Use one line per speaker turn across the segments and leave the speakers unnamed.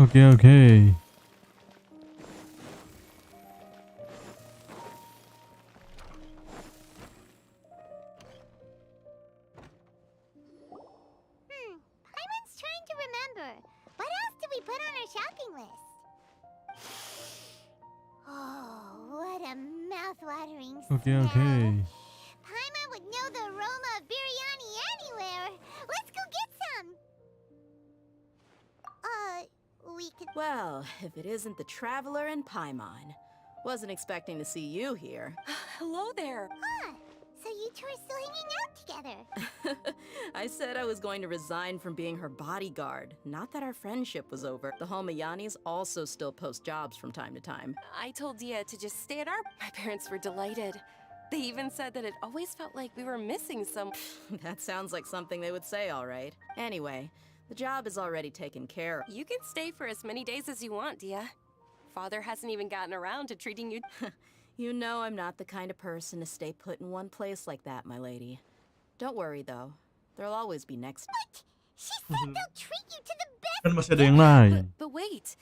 โอเค
Paimon's trying to remember. What else did we put on our shopping list? Oh, what a mouth-watering
โอเค
smell. Paimon would know the aroma of biryani anywhere. Let's go get some. We could...
Well, if it isn't the Traveler and Paimon. Wasn't expecting to see you here.
Hello there.
So you two are still hanging out together.
I said I was going to resign from being her bodyguard. Not that our friendship was over. The Homayanis also still post jobs from time to time.
I told Dehya to just stay at our... My parents were delighted. They even said that it always felt like we were missing some...
That sounds like something they would say, all right. Anyway, the job is already taken care of.
You can stay for as many days as you want, Dehya. Father hasn't even gotten around to treating you...
You know I'm not the kind of person to stay put in one place like that, my lady. Don't worry, though. There'll always be next...
What? She said they'll treat you to the best.
kan masih ada yang lain.
But wait,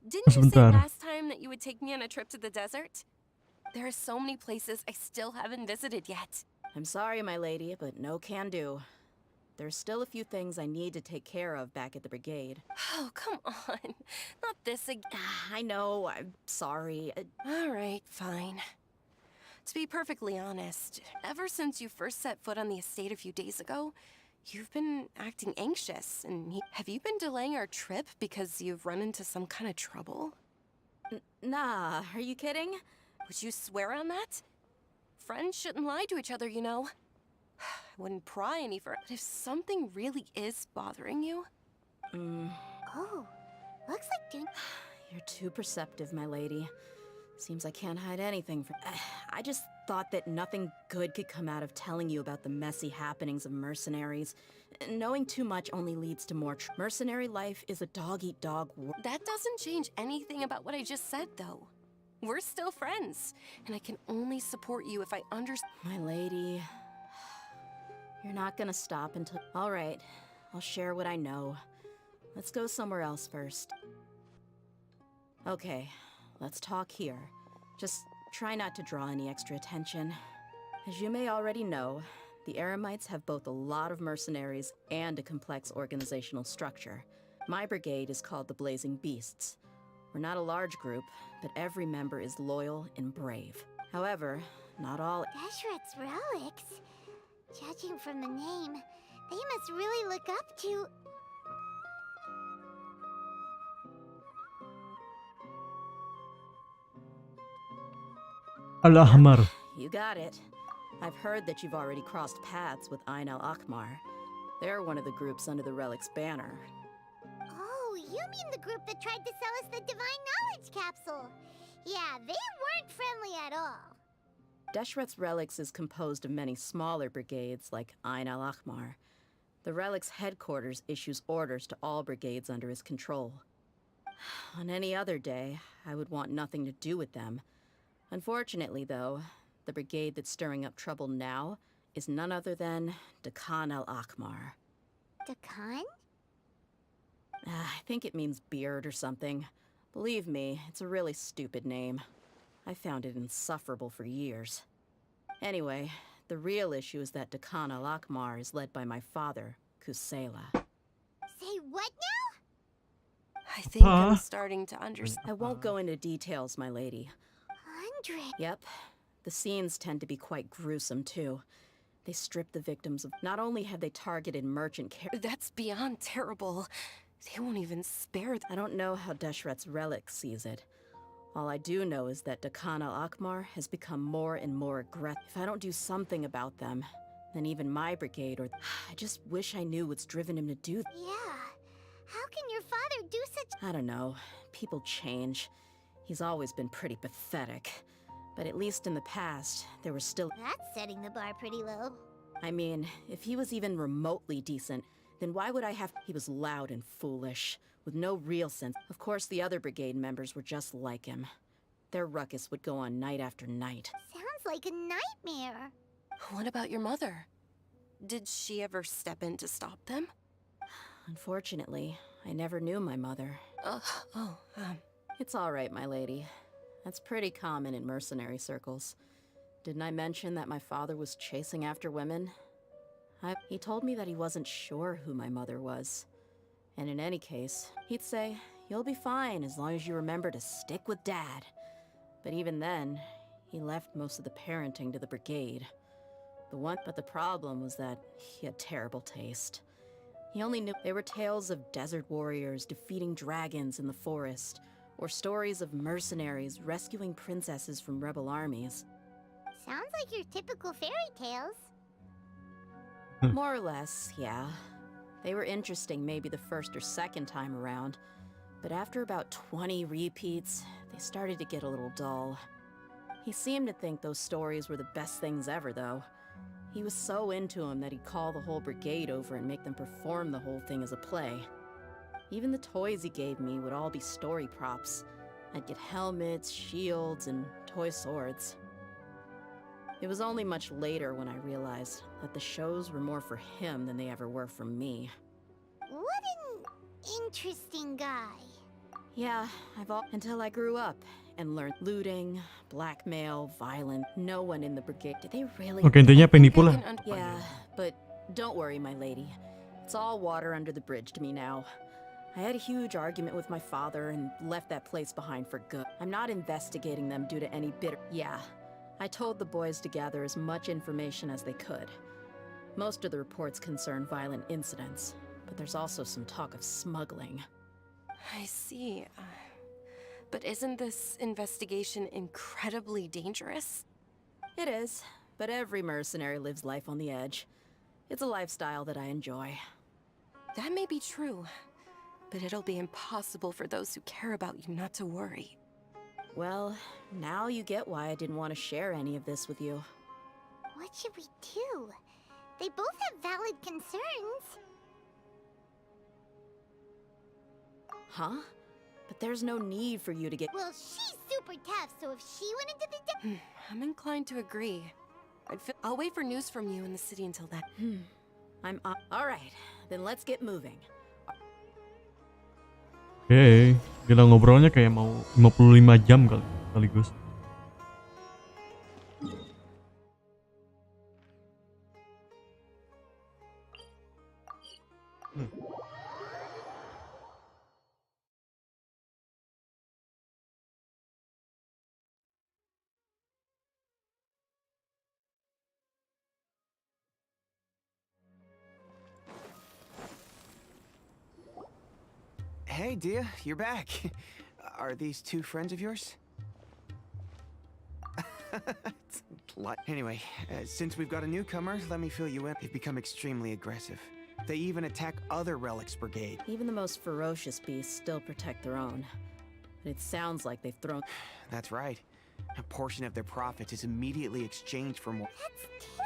didn't you say
Sebentar.
last time that you would take me on a trip to the desert? There are so many places I still haven't visited yet.
I'm sorry, my lady, but no can do. There's still a few things I need to take care of back at the brigade.
Oh, come on. Not this again.
I know, I'm sorry.
All right, fine. To be perfectly honest, ever since you first set foot on the estate a few days ago, you've been acting anxious. And have you been delaying our trip because you've run into some kind of trouble?
Nah, are you kidding?
Would you swear on that? Friends shouldn't lie to each other, you know. I wouldn't pry any further. But if something really is bothering you...
Oh, looks like doing...
You're too perceptive, my lady. Seems I can't hide anything from... I just thought that nothing good could come out of telling you about the messy happenings of mercenaries. Knowing too much only leads to more mercenary life is a dog-eat-dog war.
That doesn't change anything about what I just said, though. We're still friends, and I can only support you if I understand...
My lady... You're not gonna stop until... All right, I'll share what I know. Let's go somewhere else first. Okay, let's talk here. Just try not to draw any extra attention. As you may already know, the Eremites have both a lot of mercenaries and a complex organizational structure. My brigade is called the Blazing Beasts. We're not a large group, but every member is loyal and brave. However, not all...
Deshret's relics? Judging from the name, they must really look up to...
Al-Ahmar.
You got it. I've heard that you've already crossed paths with Ain al-Akmar. They're one of the groups under the Relic's banner.
Oh, you mean the group that tried to sell us the Divine Knowledge Capsule? Yeah, they weren't friendly at all.
Deshret's Relics is composed of many smaller brigades like Ain al-Akmar. The Relic's headquarters issues orders to all brigades under his control. On any other day, I would want nothing to do with them. Unfortunately, though, the brigade that's stirring up trouble now is none other than Dehya al-Akmar.
Dakan?
I think it means beard or something. Believe me, it's a really stupid name. I found it insufferable for years. Anyway, the real issue is that Dehya al-Akmar is led by my father, Kusela.
Say what now?
I think
Huh?
I'm starting to understand.
I won't go into details, my lady.
100.
Yep, the scenes tend to be quite gruesome, too. They strip the victims of... Not only have they targeted merchant
That's beyond terrible. They won't even spare
I don't know how Deshret's Relic sees it. All I do know is that Dehya al-Akmar has become more and more aggressive. If I don't do something about them, then even my brigade or... I just wish I knew what's driven him to do...
Yeah. How can your father do such...
I don't know. People change. He's always been pretty pathetic. But at least in the past, there was still...
That's setting the bar pretty low.
I mean, if he was even remotely decent, then why would I have... He was loud and foolish, with no real sense. Of course, the other brigade members were just like him. Their ruckus would go on night after night.
Sounds like a nightmare.
What about your mother? Did she ever step in to stop them?
Unfortunately, I never knew my mother. It's all right, my lady. That's pretty common in mercenary circles. Didn't I mention that my father was chasing after women? He told me that he wasn't sure who my mother was. And in any case, he'd say, "You'll be fine as long as you remember to stick with Dad." But even then, he left most of the parenting to the brigade. But the problem was that he had terrible taste. He only knew they were tales of desert warriors defeating dragons in the forest, or stories of mercenaries rescuing princesses from rebel armies.
Sounds like your typical fairy tales.
More or less, yeah. They were interesting maybe the first or second time around, but after about 20 repeats, they started to get a little dull. He seemed to think those stories were the best things ever, though. He was so into them that he'd call the whole brigade over and make them perform the whole thing as a play. Even the toys he gave me would all be story props. I'd get helmets, shields, and toy swords. It was only much later when I realized that the shows were more for him than they ever were for me.
What an interesting guy.
Yeah, until I grew up and learned looting, blackmail, violence. No one in the brigade. Did they really?
Okay, intinya penipu lah.
Yeah, but don't worry, my lady. It's all water under the bridge to me now. I had a huge argument with my father and left that place behind for good. I'm not investigating them due to any bitter. Yeah, I told the boys to gather as much information as they could. Most of the reports concern violent incidents, but there's also some talk of smuggling.
I see. But isn't this investigation incredibly dangerous?
It is, but every mercenary lives life on the edge. It's a lifestyle that I enjoy.
That may be true, but it'll be impossible for those who care about you not to worry.
Well, now you get why I didn't want to share any of this with you.
What should we do? They both have valid concerns.
Huh? But there's no need for you to get...
Well, she's super tough, so if she went into the...
I'm inclined to agree. I'll wait for news from you in the city until then.
All right, then let's get moving.
Oke, kita ngobrolnya kayak mau 55 jam sekaligus.
Hey, Dehya, you're back. Are these two friends of yours? Anyway, since we've got a newcomer, let me fill you in. They've become extremely aggressive. They even attack other relics brigade.
Even the most ferocious beasts still protect their own. But it sounds like they've thrown...
That's right. A portion of their profits is immediately exchanged for more.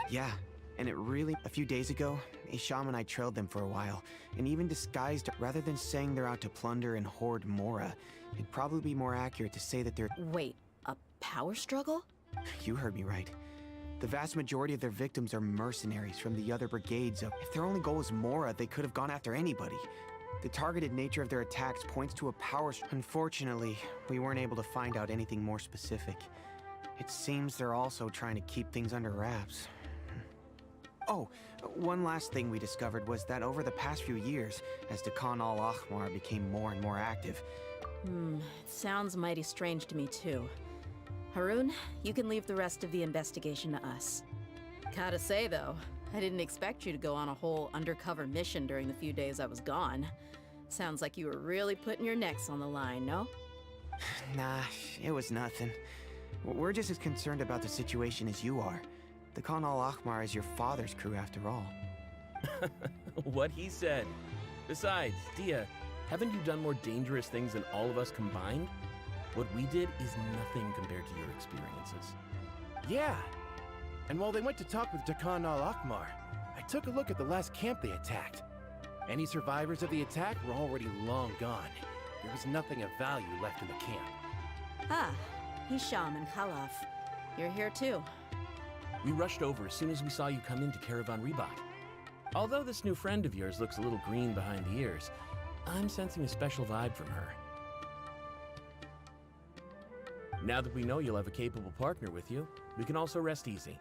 Yeah, and it really... A few days ago, a shaman and I trailed them for a while, and even disguised... Rather than saying they're out to plunder and hoard Mora, it'd probably be more accurate to say that they're...
Wait, a power struggle?
You heard me right. The vast majority of their victims are mercenaries from the other brigades. If their only goal was Mora, they could have gone after anybody. The targeted nature of their attacks points to a power... Unfortunately, we weren't able to find out anything more specific. It seems they're also trying to keep things under wraps. Oh, one last thing we discovered was that over the past few years, as the Khan al-Ahmar became more and more active...
It sounds mighty strange to me too. Harun, you can leave the rest of the investigation to us. Gotta say though, I didn't expect you to go on a whole undercover mission during the few days I was gone. Sounds like you were really putting your necks on the line, no?
Nah, it was nothing. We're just as concerned about the situation as you are. The Khan al-Ahmar is your father's crew after all.
What he said. Besides, Dehya, haven't you done more dangerous things than all of us combined? What we did is nothing compared to your experiences.
Yeah. And while they went to talk with Khan al-Ahmar, I took a look at the last camp they attacked. Any survivors of the attack were already long gone. There was nothing of value left in the camp.
Ah, Hisham and Khalaf. You're here too.
We rushed over as soon as we saw you come into Caravan Reebok. Although this new friend of yours looks a little green behind the ears, I'm sensing a special vibe from her. Now that we know you'll have a capable partner with you, we can also rest easy.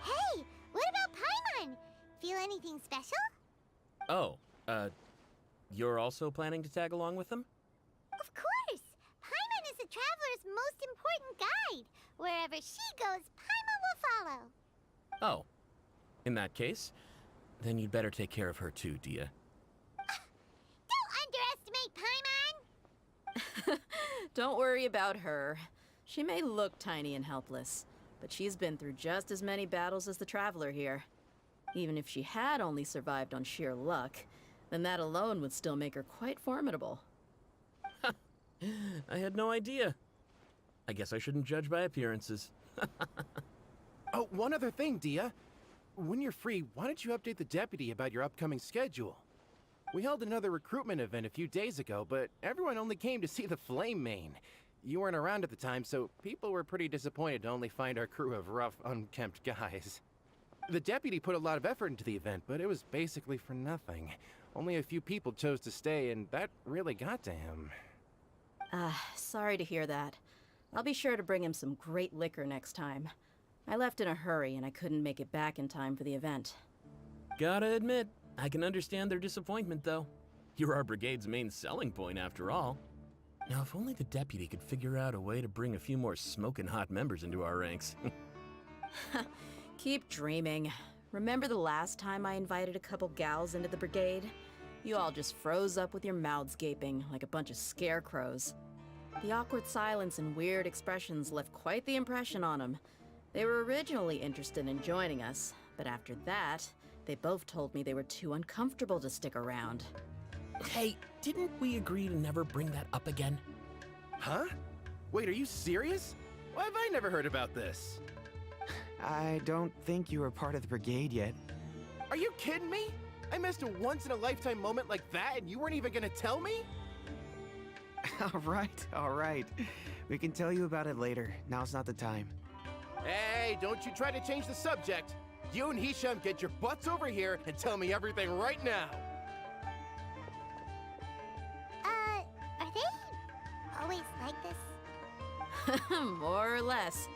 Hey, what about Paimon? Feel anything special?
Oh, you're also planning to tag along with them?
Of course! Paimon is the traveler's most important guide. Wherever she goes, Paimon will follow.
Oh. In that case, then you'd better take care of her too, Dehya.
Don't underestimate Paimon!
Don't worry about her. She may look tiny and helpless, but she's been through just as many battles as the traveler here. Even if she had only survived on sheer luck, then that alone would still make her quite formidable.
I had no idea. I guess I shouldn't judge by appearances.
Oh, one other thing, Dehya. When you're free, why don't you update the deputy about your upcoming schedule? We held another recruitment event a few days ago, but everyone only came to see the Flame Main. You weren't around at the time, so people were pretty disappointed to only find our crew of rough, unkempt guys. The deputy put a lot of effort into the event, but it was basically for nothing. Only a few people chose to stay, and that really got to him.
Sorry to hear that. I'll be sure to bring him some great liquor next time. I left in a hurry, and I couldn't make it back in time for the event.
Gotta admit, I can understand their disappointment, though. You're our brigade's main selling point, after all. Now, if only the deputy could figure out a way to bring a few more smoking hot members into our ranks.
Keep dreaming. Remember the last time I invited a couple gals into the brigade? You all just froze up with your mouths gaping like a bunch of scarecrows. The awkward silence and weird expressions left quite the impression on them. They were originally interested in joining us, but after that, they both told me they were too uncomfortable to stick around.
Hey, didn't we agree to never bring that up again?
Huh? Wait, are you serious? Why have I never heard about this?
I don't think you were part of the brigade yet.
Are you kidding me? I missed a once-in-a-lifetime moment like that and you weren't even gonna tell me?
All right. We can tell you about it later. Now's not the time.
Hey, don't you try to change the subject. You and Hisham get your butts over here and tell me everything right now.
Are they always like this?
More or less.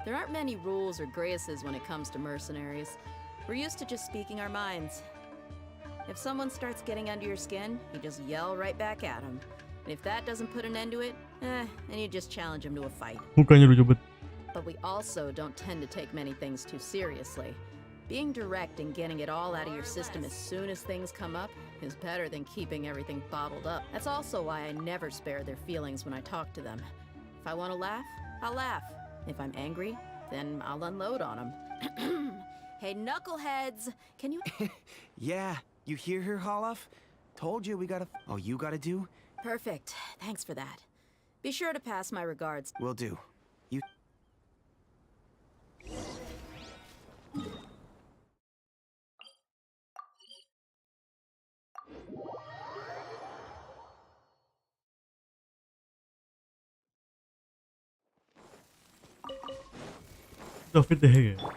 There aren't many rules or graces when it comes to mercenaries. We're used to just speaking our minds. If someone starts getting under your skin, you just yell right back at them. And if that doesn't put an end to it, then you just challenge them to a fight.
Bukannya lu jebet.
But we also don't tend to take many things too seriously. Being direct and getting it all out of your system as soon as things come up is better than keeping everything bottled up. That's also why I never spare their feelings when I talk to them. If I want to laugh, I'll laugh. If I'm angry, then I'll unload on them. Hey, knuckleheads, can you...
Yeah, you hear her, Holloff? Told you we gotta... Oh, you gotta do?
Perfect. Thanks for that. Be sure to pass my regards.
Will do. You...
David Dehya.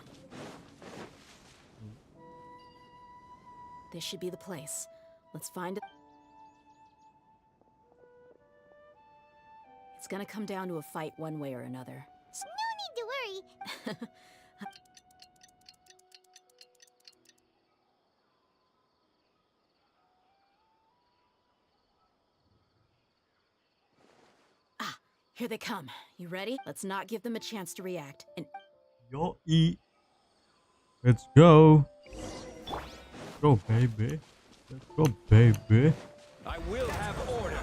This should be the place. Let's find it. It's gonna come down to a fight one way or another.
No need to worry.
Here they come. You ready? Let's not give them a chance to react. And
Yoi. Let's go. Go, baby. Let's go, baby.
I will have order.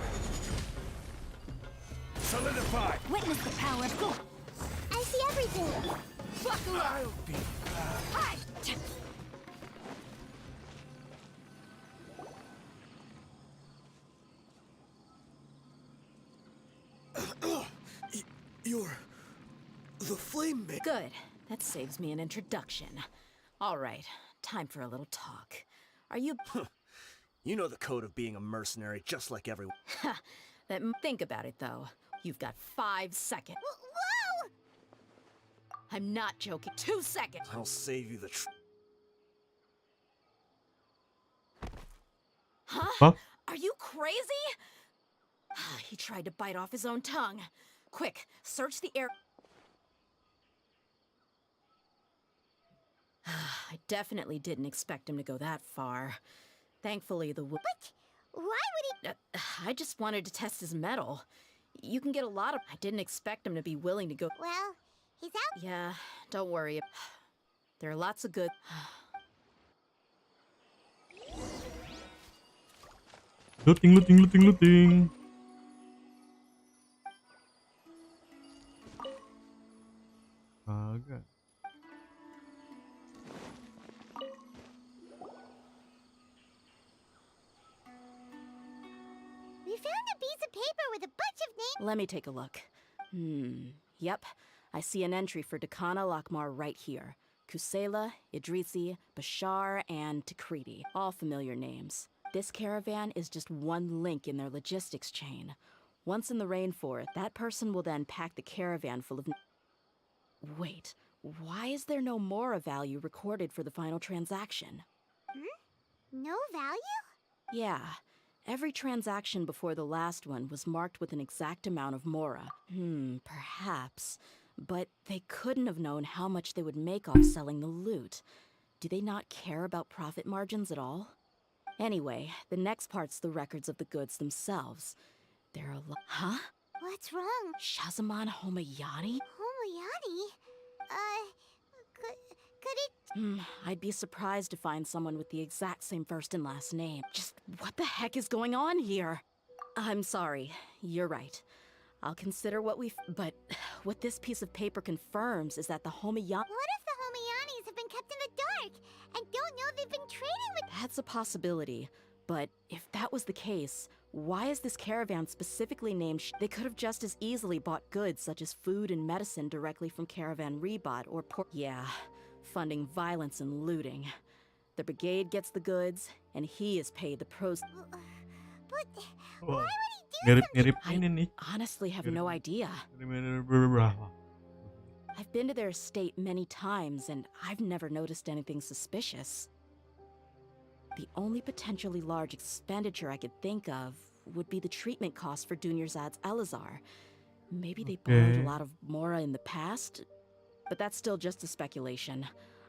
Solidify.
Witness the power of God. I see everything.
Buckle up. I'll be
Hi.
You're the Flame Maid.
good. That saves me an introduction. All right, time for a little talk. Are you...
You know the code of being a mercenary, just like everyone.
Think about it, though. You've got 5 seconds.
Whoa!
I'm not joking. 2 seconds.
I'll save you the
Huh?
Huh?
Are you crazy? He tried to bite off his own tongue. Quick, search the air. I definitely didn't expect him to go that far. Thankfully, the
But why would he?
I just wanted to test his mettle. You can get a lot of. I didn't expect him to be willing to go.
Well, he's out.
Yeah, don't worry. There are lots of good.
Looting, looting, looting, looting. Agak.
We found a piece of paper with a bunch of names.
Let me take a look. Yep. I see an entry for Dakana Lakmar right here. Kusela, Idrisi, Bashar, and Takriti. All familiar names. This caravan is just one link in their logistics chain. Once in the rainforest, that person will then pack the caravan full of... Wait, why is there no Mora value recorded for the final transaction?
No value?
Yeah. Every transaction before the last one was marked with an exact amount of Mora. Perhaps. But they couldn't have known how much they would make off selling the loot. Do they not care about profit margins at all? Anyway, the next part's the records of the goods themselves. There are Huh?
What's wrong?
Shazaman Homayani?
Homoyani? Could it?
I'd be surprised to find someone with the exact same first and last name. Just what the heck is going on here? I'm sorry, you're right. I'll consider what but what this piece of paper confirms is that the Homayani...
What if the Homoyanis have been kept in the dark and don't know they've been trading with?
That's a possibility, but if that was the case, why is this caravan specifically named They could have just as easily bought goods such as food and medicine directly from Caravan Rebot or Yeah, funding violence and looting. The brigade gets the goods, and he is paid the pros...
But
Wah,
why would he do
mirip-mirip
I
ini nih.
honestly have no idea.
Mirip-mirip.
I've been to their estate many times, and I've never noticed anything suspicious. The only potentially large expenditure I could think of would be the treatment cost for Dunyarzad's Elazar. Maybe they borrowed a lot of Mora in the past, but that's still just a speculation.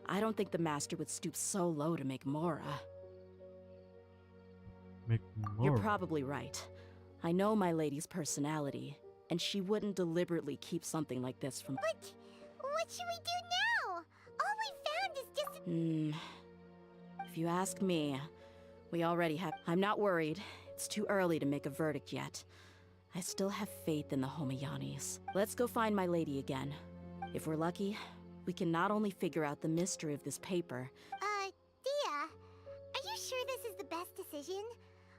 I don't think the master would stoop so low to make Mora.
Make
You're
more.
probably right. I know my lady's personality, and she wouldn't deliberately keep something like this from...
But what should we do now? All we found is just...
If you ask me, we already have... I'm not worried. It's too early to make a verdict yet. I still have faith in the Homayanis. Let's go find my lady again. If we're lucky, we can not only figure out the mystery of this paper...
Dehya, are you sure this is the best decision?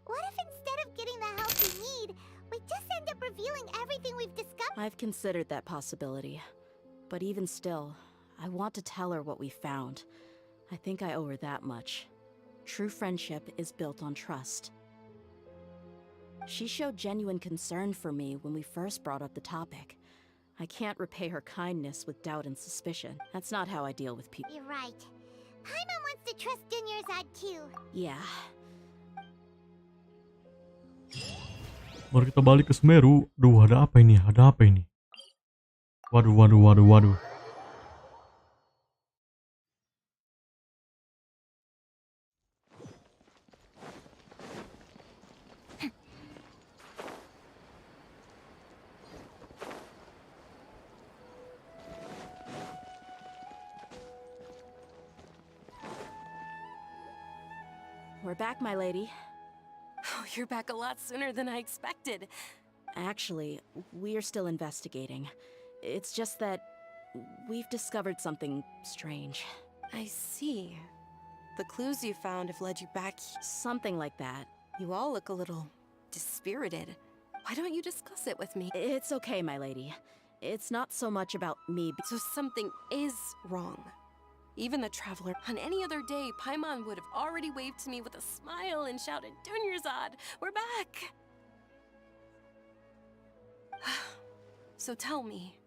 What if instead of getting the help we need, we just end up revealing everything we've discovered?
I've considered that possibility. But even still, I want to tell her what we found. I think I owe her that much. True friendship is built on trust. She showed genuine concern for me when we first brought up the topic. I can't repay her kindness with doubt and suspicion. That's not how I deal with people.
You're right. Paimon wants to trust Dunyarzad too.
Yeah.
Mari kita balik ke Semeru. Duh, ada apa ini? Ada apa ini? Waduh, waduh, waduh, waduh.
We're back, my lady.
Oh, you're back a lot sooner than I expected.
Actually, we are still investigating. It's just that we've discovered something strange.
I see. The clues you found have led you back.
Something like that.
You all look a little dispirited. Why don't you discuss it with me?
It's okay, my lady. It's not so much about me.
So something is wrong. Even the Traveler. On any other day, Paimon would have already waved to me with a smile and shouted, Dunyarzad, we're back! So tell me.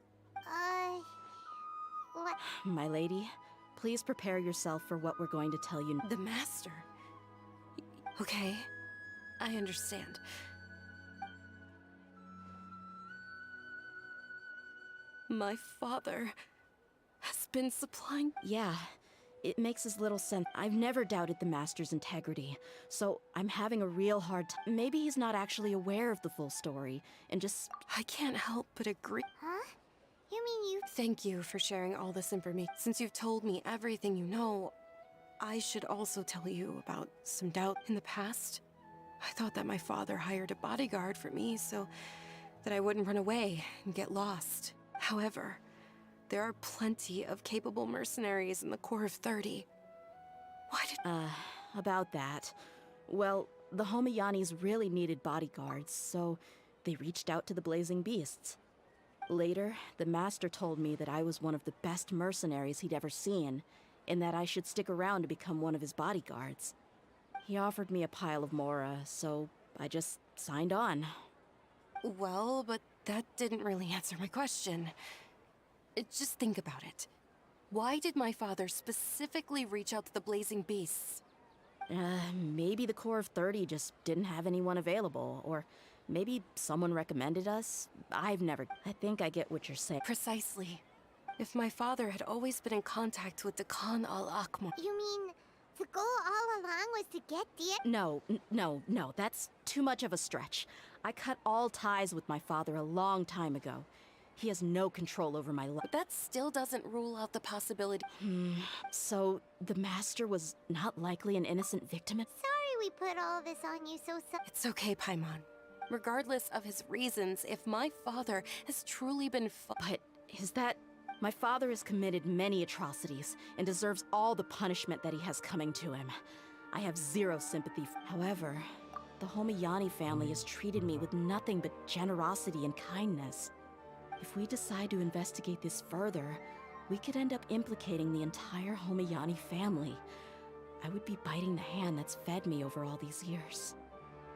What?
My lady, please prepare yourself for what we're going to tell you.
The Master. Okay. I understand. My father has been supplying...
Yeah, it makes as little sense. I've never doubted the Master's integrity, so I'm having a real hard time. Maybe he's not actually aware of the full story, and just...
I can't help but agree.
Huh? You mean you...
Thank you for sharing all this information. Since you've told me everything you know, I should also tell you about some doubt in the past. I thought that my father hired a bodyguard for me so that I wouldn't run away and get lost. However, there are plenty of capable mercenaries in the Corps of 30. Why did...
About that. Well, the Homiyanis really needed bodyguards, so they reached out to the Blazing Beasts. Later, the Master told me that I was one of the best mercenaries he'd ever seen, and that I should stick around to become one of his bodyguards. He offered me a pile of Mora, so I just signed on.
Well, but that didn't really answer my question. Just think about it. Why did my father specifically reach out to the Blazing Beasts?
Maybe the Corps of 30 just didn't have anyone available, or maybe someone recommended us. I think I get what you're saying.
Precisely. If my father had always been in contact with Dekan al-Akmar...
You mean the goal all along was to get
No, that's too much of a stretch. I cut all ties with my father a long time ago. He has no control over my life.
But that still doesn't rule out the possibility...
So, the Master was not likely an innocent victim?
Sorry we put all this on you so...
It's okay, Paimon. Regardless of his reasons, if my father has truly been...
But is that... My father has committed many atrocities and deserves all the punishment that he has coming to him. I have zero sympathy. However, the Homiyani family has treated me with nothing but generosity and kindness. If we decide to investigate this further, we could end up implicating the entire Homiyani family. I would be biting the hand that's fed me over all these years.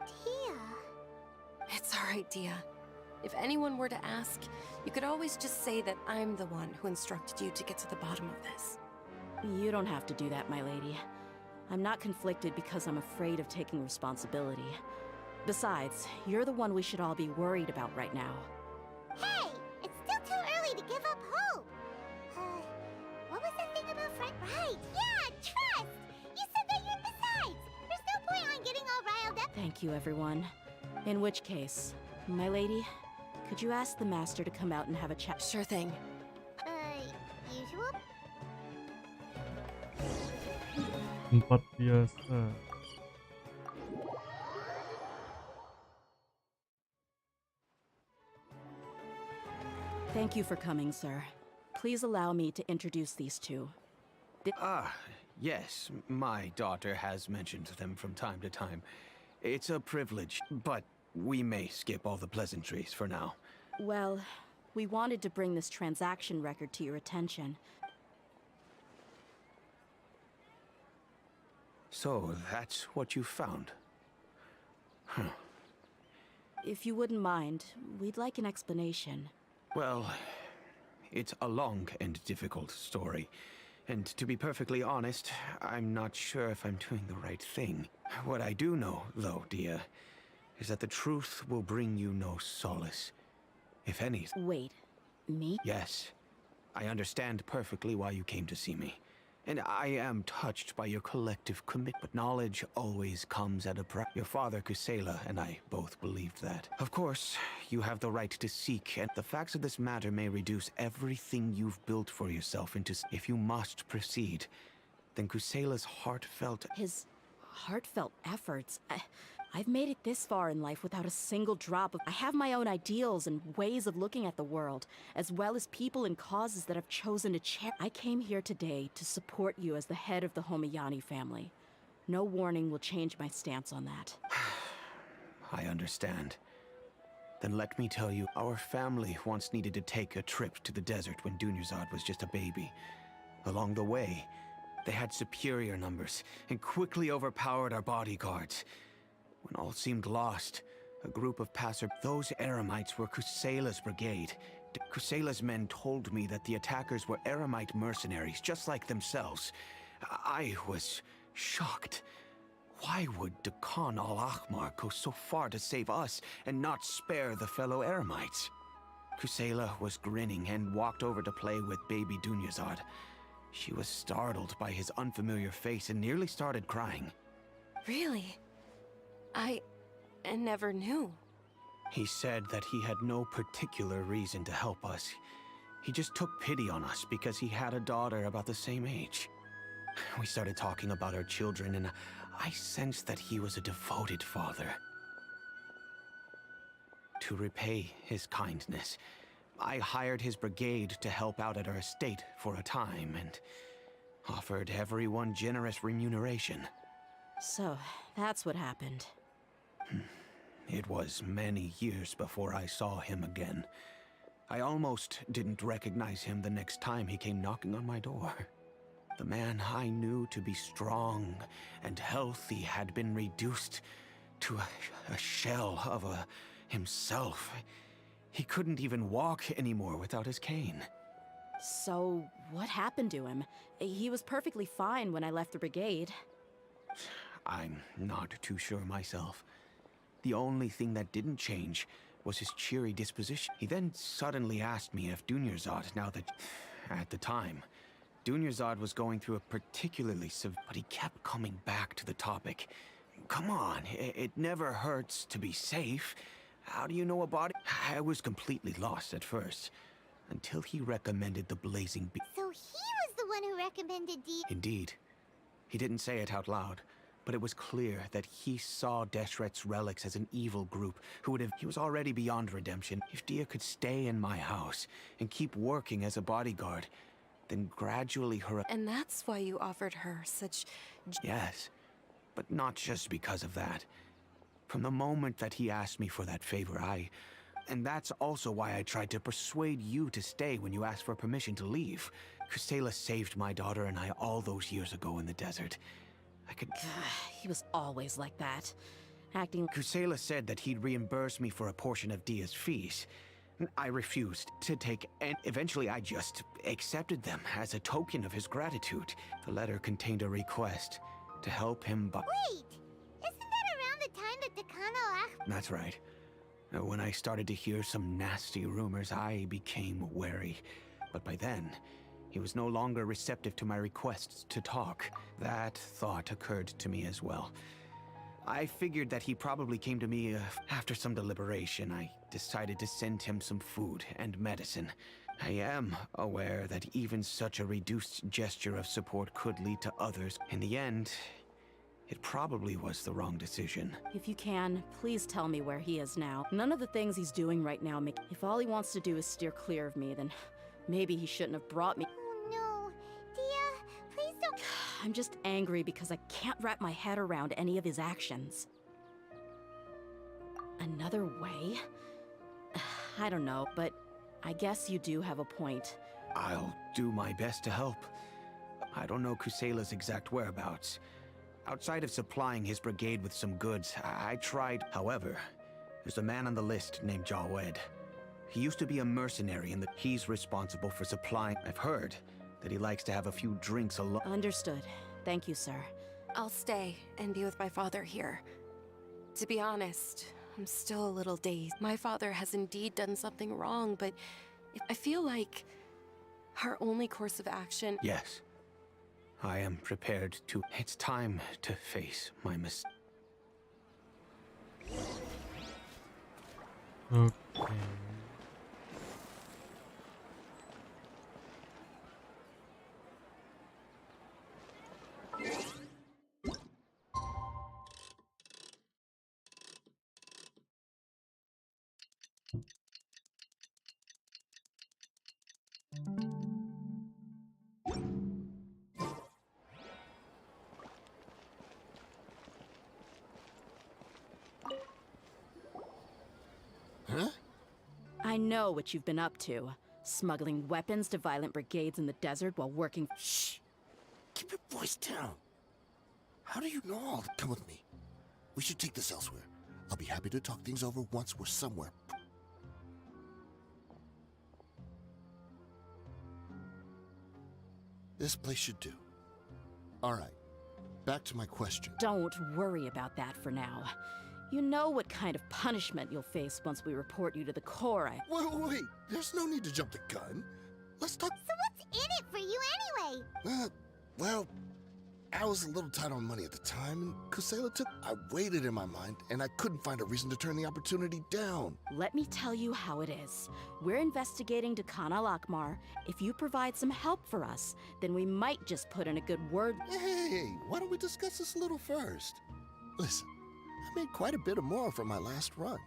Dehya...
It's alright, Dehya. If anyone were to ask, you could always just say that I'm the one who instructed you to get to the bottom of this.
You don't have to do that, my lady. I'm not conflicted because I'm afraid of taking responsibility. Besides, you're the one we should all be worried about right now.
Hey! It's still too early to give up hope! What was that thing about friend... Right! Yeah! Trust! You said that you're besides! There's no point on getting all riled up...
Thank you, everyone. In which case, my lady, could you ask the Master to come out and have a chat?
Sure thing.
Usual?
Tempat biasa.
Thank you for coming, sir. Please allow me to introduce these two.
Yes, my daughter has mentioned them from time to time. It's a privilege, but we may skip all the pleasantries for now.
Well, we wanted to bring this transaction record to your attention.
So, that's what you found? Huh.
If you wouldn't mind, we'd like an explanation.
Well, it's a long and difficult story. And to be perfectly honest, I'm not sure if I'm doing the right thing. What I do know, though, Dehya, is that the truth will bring you no solace. If any...
Wait, me?
Yes. I understand perfectly why you came to see me. And I am touched by your collective commitment. But knowledge always comes at a price. Your father, Kusela, and I both believed that. Of course, you have the right to seek, and the facts of this matter may reduce everything you've built for yourself into... If you must proceed, then Kusela's heartfelt...
His heartfelt efforts... I've made it this far in life without a single drop of... I have my own ideals and ways of looking at the world, as well as people and causes that I've chosen to cherish. I came here today to support you as the head of the Homiyani family. No warning will change my stance on that.
I understand. Then let me tell you, our family once needed to take a trip to the desert when Dunyarzad was just a baby. Along the way, they had superior numbers and quickly overpowered our bodyguards. When all seemed lost, a group of those Eremites were Kusela's brigade. Kusela's men told me that the attackers were Eremite mercenaries, just like themselves. I was shocked. Why would Dakan al-Ahmar go so far to save us and not spare the fellow Eremites? Kusela was grinning and walked over to play with baby Dunyazad. She was startled by his unfamiliar face and nearly started crying.
Really? I never knew.
He said that he had no particular reason to help us. He just took pity on us because he had a daughter about the same age. We started talking about our children, and I sensed that he was a devoted father. To repay his kindness, I hired his brigade to help out at our estate for a time and offered everyone generous remuneration.
So, that's what happened.
It was many years before I saw him again. I almost didn't recognize him the next time he came knocking on my door. The man I knew to be strong and healthy had been reduced to a shell of himself. He couldn't even walk anymore without his cane.
So, what happened to him? He was perfectly fine when I left the brigade.
I'm not too sure myself. The only thing that didn't change was his cheery disposition. He then suddenly asked me if Dunyazad, now that... At the time, Dunyazad was going through a particularly severe... But he kept coming back to the topic. Come on, it never hurts to be safe. How do you know about it? I was completely lost at first, until he recommended the Blazing Beast.
So he was the one who recommended D.
Indeed. He didn't say it out loud, but it was clear that he saw Deshret's relics as an evil group who would have... He was already beyond redemption. If Dehya could stay in my house and keep working as a bodyguard, then gradually her...
And that's why you offered her such...
Yes, but not just because of that. From the moment that he asked me for that favor, And that's also why I tried to persuade you to stay when you asked for permission to leave. Kusela saved my daughter and I all those years ago in the desert. I could...
He was always like that. Acting...
Kusela said that he'd reimburse me for a portion of Dia's fees. I refused to take, and eventually I just accepted them as a token of his gratitude. The letter contained a request to help him by...
Wait! Isn't that around the time that Dakan al-Ahmar...
That's right. When I started to hear some nasty rumors, I became wary. But by then, he was no longer receptive to my requests to talk. That thought occurred to me as well. I figured that he probably came to me after some deliberation. I decided to send him some food and medicine. I am aware that even such a reduced gesture of support could lead to others. In the end, it probably was the wrong decision.
If you can, please tell me where he is now. None of the things he's doing right now make... If all he wants to do is steer clear of me, then maybe he shouldn't have brought me...
Oh no. Dehya, please don't...
I'm just angry because I can't wrap my head around any of his actions. Another way? I don't know, but I guess you do have a point.
I'll do my best to help. I don't know Kusela's exact whereabouts. Outside of supplying his brigade with some goods, I tried. However, there's a man on the list named Jawed. He used to be a mercenary and he's responsible for supplying. I've heard that he likes to have a few drinks alone.
Understood. Thank you, sir.
I'll stay and be with my father here. To be honest, I'm still a little dazed. My father has indeed done something wrong, but I feel like our only course of action...
Yes. I am prepared to... It's time to face my mistake.
Okay.
Huh?
I know what you've been up to. Smuggling weapons to violent brigades in the desert while working...
Shh! Keep your voice down. How do you know all that? Come with me. We should take this elsewhere. I'll be happy to talk things over once we're somewhere. This place should do. All right. back to my question.
Don't worry about that for now. You know what kind of punishment you'll face once we report you to the Corps.
Wait, there's no need to jump the gun. Let's talk.
So what's in it for you anyway?
Well, I was a little tight on money at the time, and Kusela took. I waited in my mind, and I couldn't find a reason to turn the opportunity down.
Let me tell you how it is. We're investigating Dakan al-Akmar. If you provide some help for us, then we might just put in a good word.
Hey, why don't we discuss this a little first? Listen, I made quite a bit of more from my last run.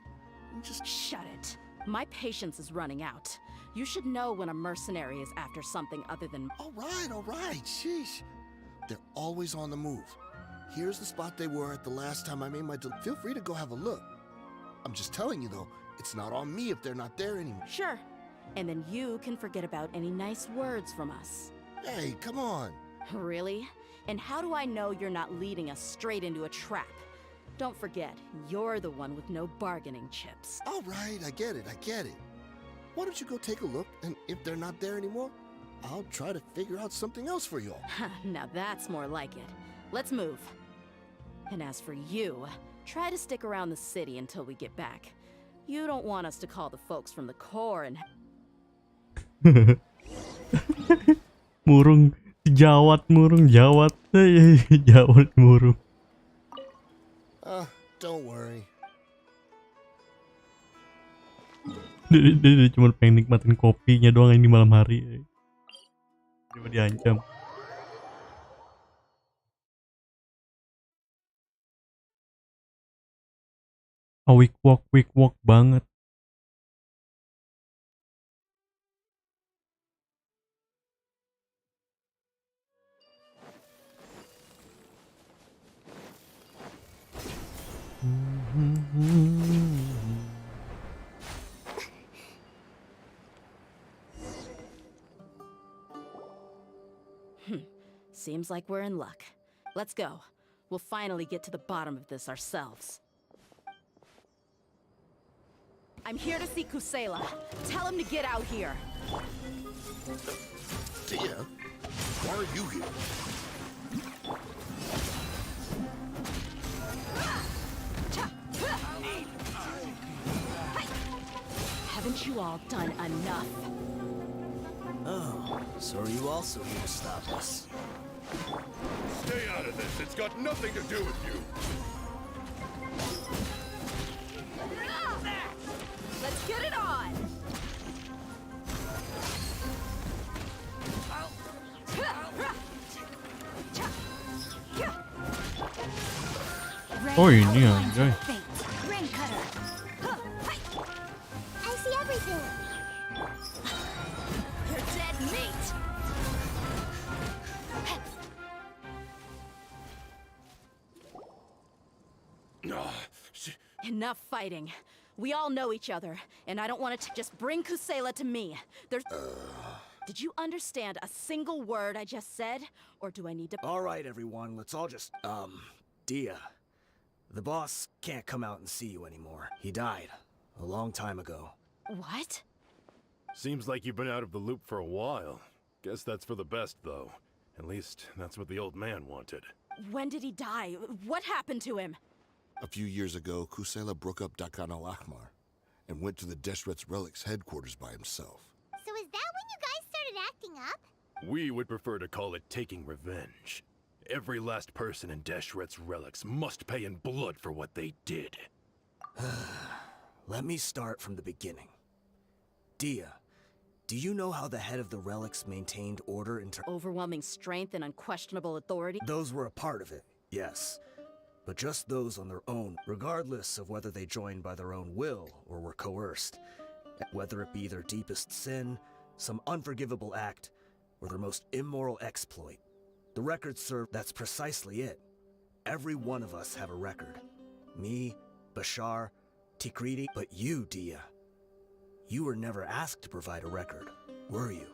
Just
Shut it. My patience is running out. You should know when a mercenary is after something other than...
all right, sheesh. They're always on the move. Here's the spot they were at the last time I made my feel free to go have a look. I'm just telling you though, it's not on me if they're not there anymore.
Sure. And then you can forget about any nice words from us.
Hey, come on.
Really? And how do I know you're not leading us straight into a trap? Don't forget, you're the one with no bargaining chips.
All right, I get it. Why don't you go take a look, and if they're not there anymore, I'll try to figure out something else for you all.
Now that's more like it. Let's move. And as for you, try to stick around the city until we get back. You don't want us to call the folks from the Corps and...
Murung jawat. Jawat murung.
Don't worry.
Dia cuma pengen nikmatin kopinya doang ini malam hari. Cuma diancam. Quick walk banget.
Seems like we're in luck. Let's go. We'll finally get to the bottom of this ourselves. I'm here to see Kusela. Tell him to get out here.
Dehya, why are you here?
Haven't you all done enough?
Oh, so are you also here to stop us?
Stay out of this. It's got nothing to do with you.
Let's get it on!
Oh ini anjay.
Ring cutter. I see everything.
You're dead meat! Enough fighting. We all know each other, and I don't want to just bring Kusela to me. There's... Did you understand a single word I just said? Or do I need to...
All right, everyone, let's all just, Dehya. The boss can't come out and see you anymore. He died a long time ago.
What?
Seems like you've been out of the loop for a while. Guess that's for the best, though. At least, that's what the old man wanted.
When did he die? What happened to him?
A few years ago, Kusela broke up Dakan al-Akmar and went to the Deshret's Relics headquarters by himself.
So is that when you guys started acting up?
We would prefer to call it taking revenge. Every last person in Deshret's Relics must pay in blood for what they did.
Let me start from the beginning. Dehya, do you know how the head of the Relics maintained order in
Overwhelming strength and unquestionable authority?
Those were a part of it, yes. But just those on their own, regardless of whether they joined by their own will or were coerced. Whether it be their deepest sin, some unforgivable act, or their most immoral exploit. The records serve, that's precisely it. Every one of us have a record. Me, Bashar, Tikriti, but you, Dehya. You were never asked to provide a record, were you?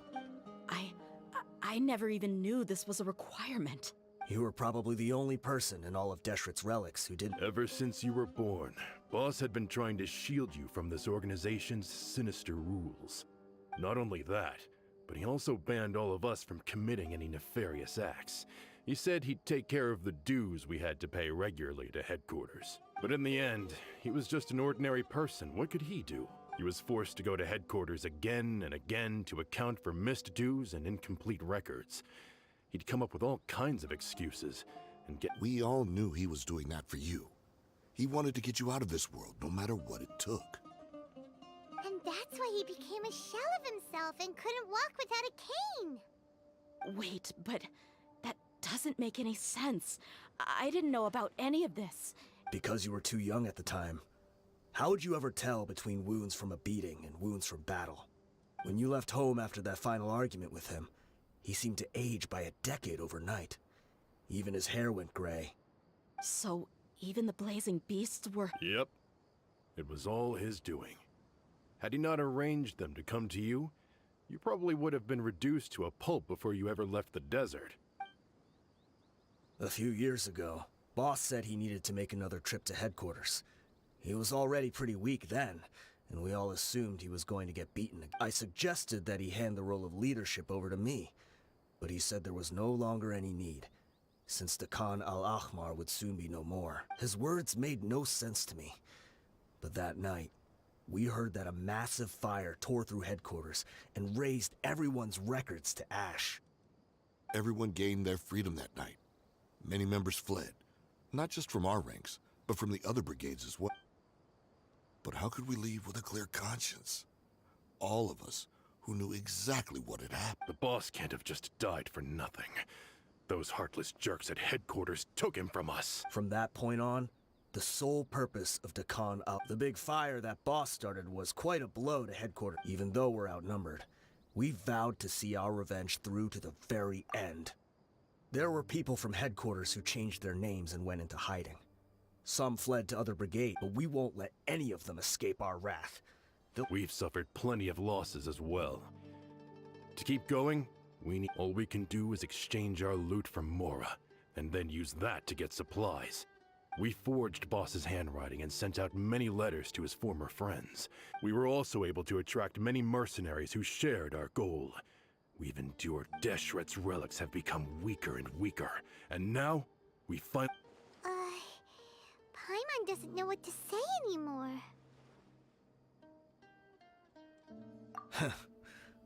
I never even knew this was a requirement.
You were probably the only person in all of Deshret's Relics who didn't.
Ever since you were born, Boss had been trying to shield you from this organization's sinister rules. Not only that, but he also banned all of us from committing any nefarious acts. He said he'd take care of the dues we had to pay regularly to headquarters. But in the end, he was just an ordinary person. What could he do? He was forced to go to headquarters again and again to account for missed dues and incomplete records. He'd come up with all kinds of excuses and get...
We all knew he was doing that for you. He wanted to get you out of this world, no matter what it took.
And that's why he became a shell of himself and couldn't walk without a cane.
Wait, but that doesn't make any sense. I didn't know about any of this.
Because you were too young at the time. How would you ever tell between wounds from a beating and wounds from battle? When you left home after that final argument with him, he seemed to age by a decade overnight. Even his hair went gray.
So, even the blazing beasts were...
Yep. It was all his doing. Had he not arranged them to come to you, you probably would have been reduced to a pulp before you ever left the desert.
A few years ago, Boss said he needed to make another trip to headquarters. He was already pretty weak then, and we all assumed he was going to get beaten. I suggested that he hand the role of leadership over to me, but he said there was no longer any need, since the Khan al-Ahmar would soon be no more. His words made no sense to me. But that night, we heard that a massive fire tore through headquarters and razed everyone's records to ash.
Everyone gained their freedom that night. Many members fled, not just from our ranks, but from the other brigades as well. But how could we leave with a clear conscience? All of us who knew exactly what had happened.
The boss can't have just died for nothing. Those heartless jerks at headquarters took him from us.
From that point on, the sole purpose of the big fire that Boss started was quite a blow to headquarters. Even though we're outnumbered, we vowed to see our revenge through to the very end. There were people from headquarters who changed their names and went into hiding. Some fled to other brigades, but we won't let any of them escape our wrath.
We've suffered plenty of losses as well. To keep going, all we can do is exchange our loot from Mora, and then use that to get supplies. We forged Boss's handwriting and sent out many letters to his former friends. We were also able to attract many mercenaries who shared our goal. We've endured. Deshret's relics have become weaker and weaker, and now we find...
Paimon doesn't know what to say anymore.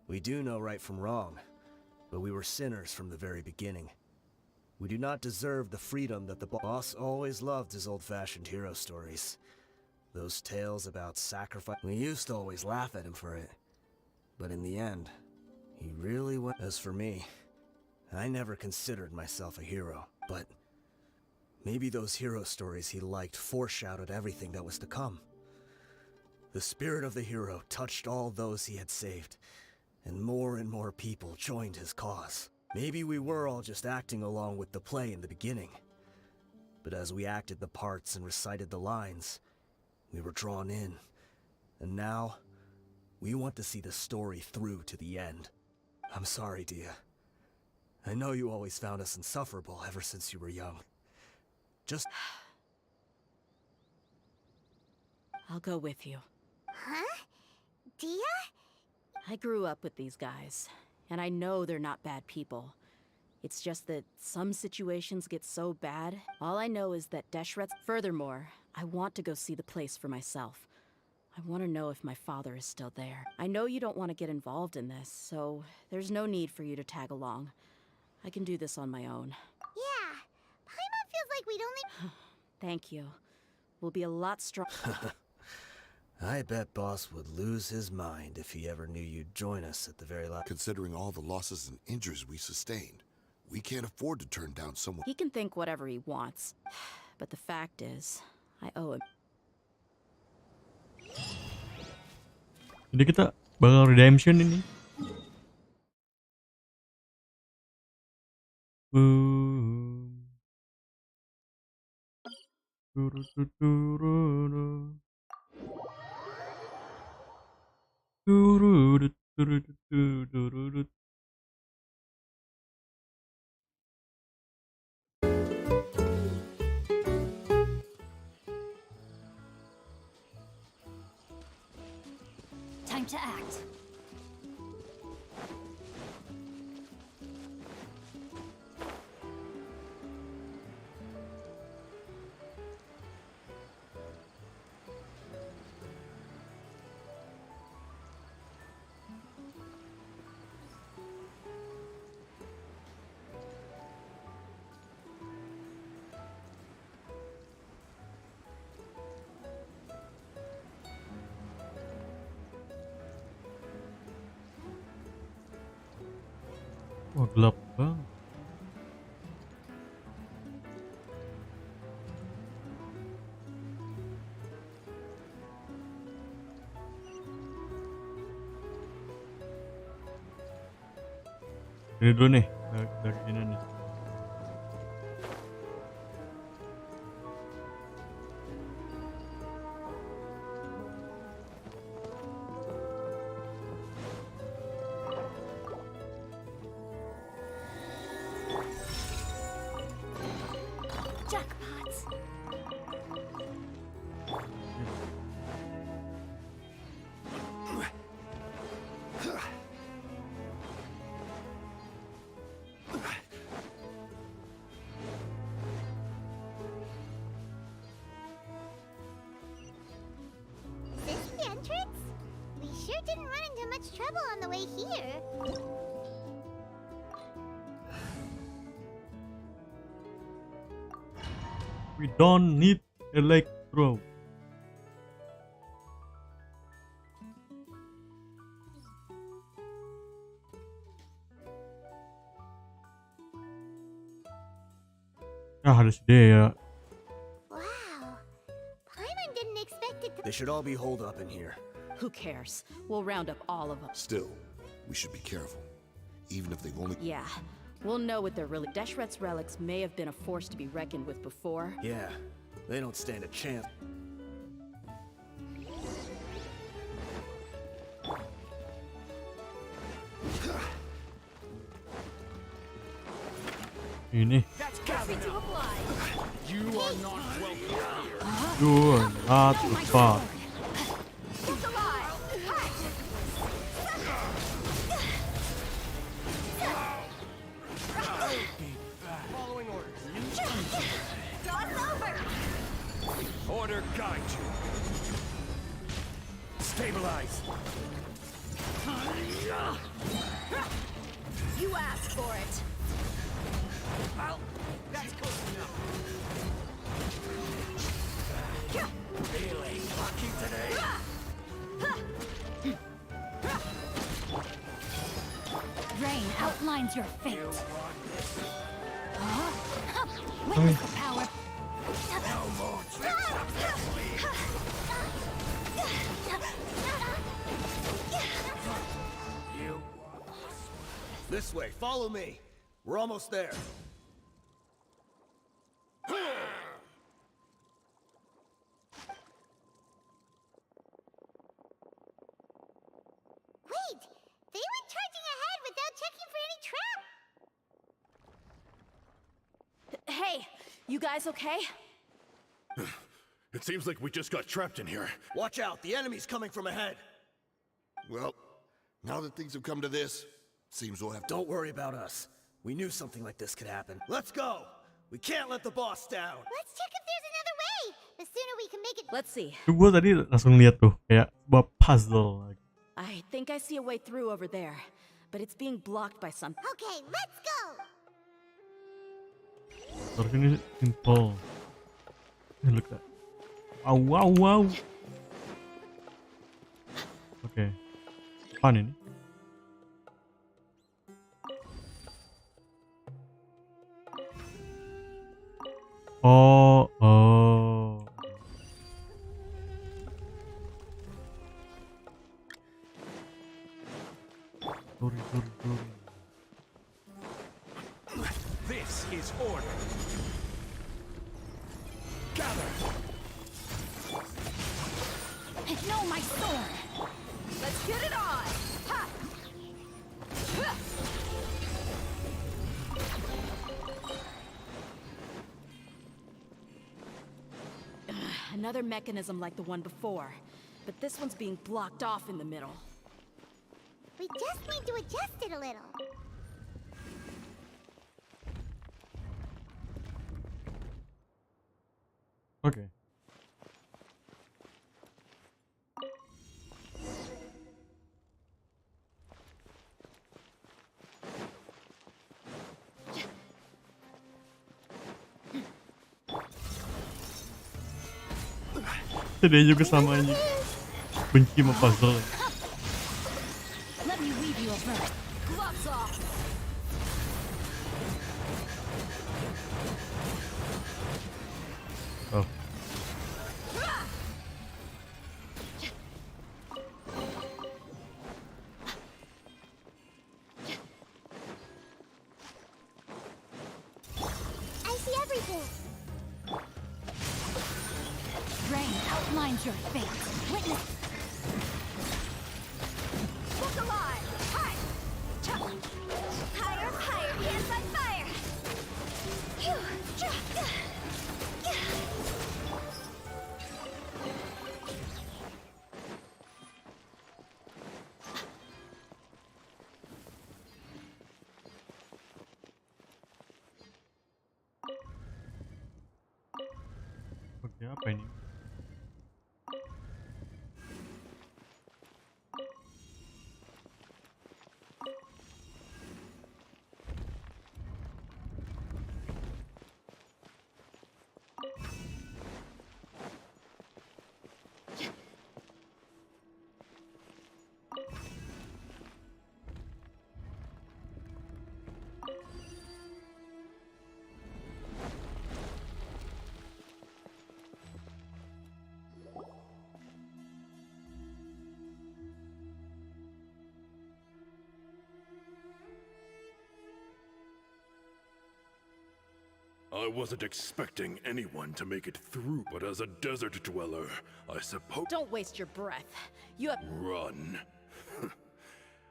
We do know right from wrong, but we were sinners from the very beginning. We do not deserve the freedom that the boss always loved his old-fashioned hero stories. Those tales about sacrifice. We used to always laugh at him for it. But in the end, he really went. As for me, I never considered myself a hero, but maybe those hero stories he liked foreshadowed everything that was to come. The spirit of the hero touched all those he had saved, and more people joined his cause. Maybe we were all just acting along with the play in the beginning. But as we acted the parts and recited the lines, we were drawn in. And now, we want to see the story through to the end. I'm sorry, Dehya. I know you always found us insufferable ever since you were young. Just...
I'll go with you.
Huh? Dehya?
I grew up with these guys, and I know they're not bad people. It's just that some situations get so bad. All I know is that Deshret's... Furthermore, I want to go see the place for myself. I want to know if my father is still there. I know you don't want to get involved in this, so there's no need for you to tag along. I can do this on my own.
Yeah. Paimon feels like we'd only...
Thank you. We'll be a lot strong...
I bet Boss would lose his mind if he ever knew you'd join us at the very last...
Considering all the losses and injuries we sustained, we can't afford to turn down someone...
He can think whatever he wants, but the fact is, I owe him.
Jadi kita bakal redemption ini.
Time to act.
Wah, gelap banget. Ini dulu nih, dari sini nih.
Jackpots.
Is this the entrance? We sure didn't run into much trouble on the way here.
We don't need electro. Ada si Dehya.
Wow. Paimon didn't expect it to.
They should all be holed up in here.
Who cares? We'll round up all of them.
Still, we should be careful. Even if they've only...
Yeah, we'll know what they're really. Deshret's relics may have been a force to be reckoned with before.
Yeah, they don't stand a chance.
Ini.
You are not welcome here.
You are not the spot.
Following orders.
Order guide you.
Stabilize.
You asked for it.
Well, that's close enough. Feeling lucky today?
Rain outlines your fate.
You want this?
Witness the power.
No more tricks up that sleeve. You want this?
This way, follow me. We're almost there.
Wait! They went charging ahead without checking for any trap!
Hey, you guys okay?
It seems like we just got trapped in here.
Watch out, the enemy's coming from ahead.
Well, now that things have come to this, seems we'll have to...
Don't worry about us. We knew something like this could happen. Let's go! We can't let the boss down.
Let's check if there's another way! The sooner we can make it.
Let's see.
Gue tadi langsung lihat tuh kayak sebuah puzzle.
I think I see a way through over there, but it's being blocked by something.
Okay, let's go!
Terus ini simple. Look at that. Wow, wow, wow. Oke. Apaan ini? Oh, oh. Sorry.
This is order. Gather.
No, my sword.
Let's get it on! Ha! Another mechanism like the one before, but this one's being blocked off in the middle.
We just need to adjust it a little.
Oke. Dia juga sama aja. Benci sama puzzle.
Let me weave you a verse.
Gloves off!
Oh.
I see everything.
Rain outlines your fate. Witness.
Look alive! Hi! Higher, higher, hands on fire! Phew.
Oke, apa ini?
I wasn't expecting anyone to make it through, but as a desert dweller, I suppose.
Don't waste your breath. You have.
Run.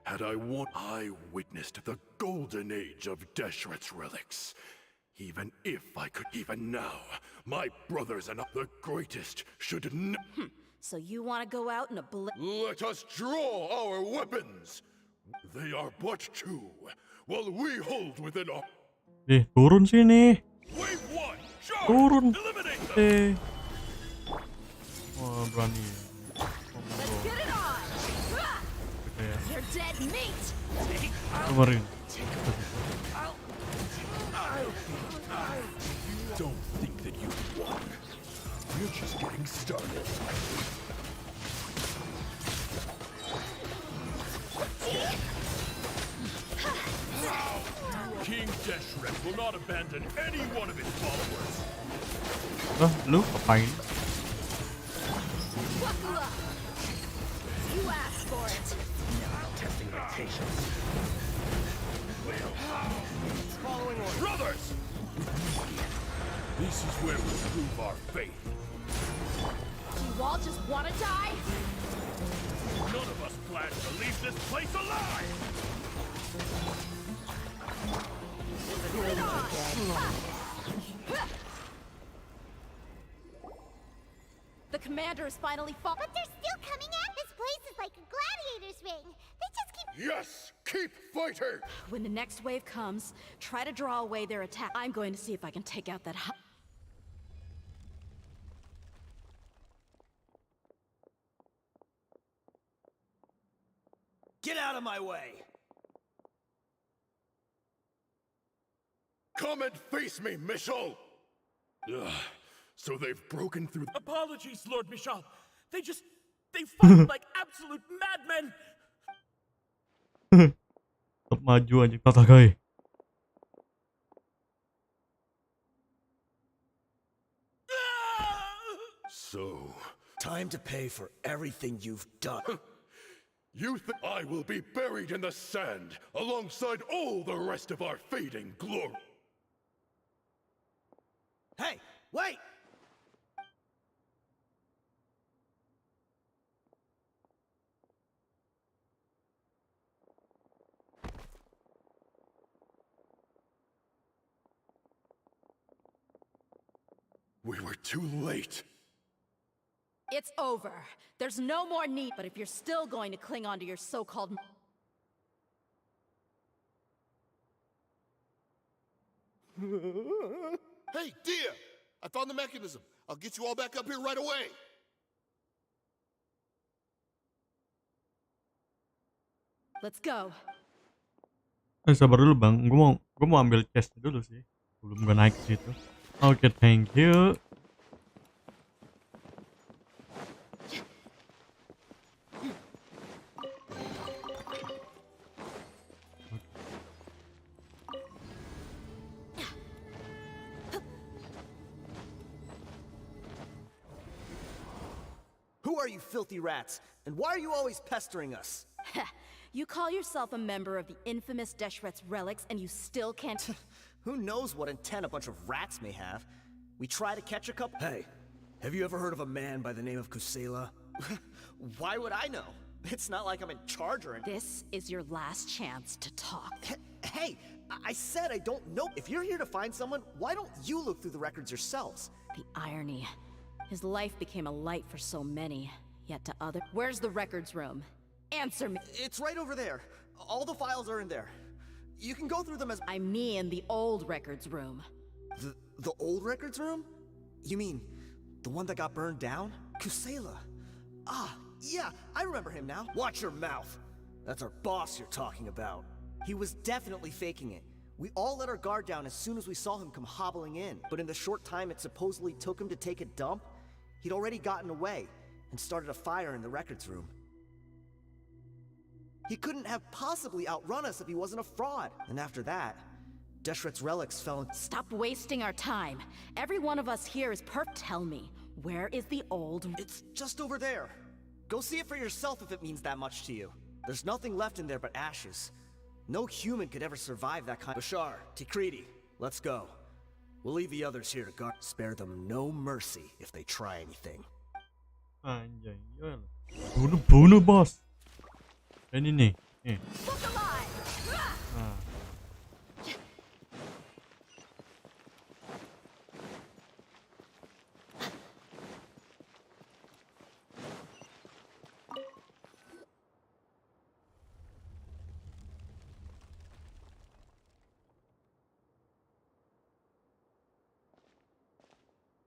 Had I witnessed the golden age of Deshret's relics. Even if I could, even now, my brothers and the greatest should
So you want to go out in a
Let us draw our weapons! They are but two, while we hold within our...
Turun sini.
Wave one! Charge!
Turun.
Eliminate them!
Wah, berani ya.
Let's get it on!
Kayak
You're dead meat!
kemarin.
Don't think that you won. You're just getting started. King Deshret will not abandon any one of his followers.
Lu ngapain?
Buckle up! You asked for it!
Testing my patience.
Following orders. Brothers! This is where we prove our faith.
Do you all just want to die?
None of us plan to leave this place alive!
Get it on!
The commander is finally fought.
But they're still coming at this place is like a gladiator's ring. They just keep...
Yes! Keep fighting!
When the next wave comes, try to draw away their attack. I'm going to see if I can take out that.
Get out of my way!
Come and face me, Michel! Ugh, so they've broken through...
Apologies, Lord Michal. They fought like absolute madmen.
Tetap maju anjing Tatagai.
So...
Time to pay for everything you've done.
You think I will be buried in the sand alongside all the rest of our fading glory?
Hey, wait!
We were too late.
It's over. There's no more need. But if you're still going to cling on to your so-called...
Hey, Dehya! I found the mechanism. I'll get you all back up here right away.
Let's go.
Sabar dulu bang, gue mau ambil chest dulu sih, belum gue naik ke situ. Oke, thank you.
Who are you filthy rats? And why are you always pestering us?
You call yourself a member of the infamous Deshret's relics and you still can't...
Who knows what intent a bunch of rats may have? We try to catch a couple... Hey, have you ever heard of a man by the name of Kusela? Why would I know? It's not like I'm in charge or anything.
This is your last chance to talk.
Hey, I said I don't know. If you're here to find someone, why don't you look through the records yourselves?
The irony. His life became a light for so many, yet to others... Where's the records room? Answer me.
It's right over there. All the files are in there. You can go through them as...
I mean the old records room.
The old records room? You mean the one that got burned down? Kusela. Ah, yeah, I remember him now. Watch your mouth. That's our boss you're talking about. He was definitely faking it. We all let our guard down as soon as we saw him come hobbling in. But in the short time it supposedly took him to take a dump, he'd already gotten away and started a fire in the records room. He couldn't have possibly outrun us if he wasn't a fraud. And after that, Deshret's relics fell in...
Stop wasting our time. Every one of us here is Tell me, where is the old...
It's just over there. Go see it for yourself if it means that much to you. There's nothing left in there but ashes. No human could ever survive that kind... Bashar, Tikriti, let's go. We'll leave the others here to guard. Spare them no mercy if they try anything.
Anjay, bunuh bos. Ini nih. Nah.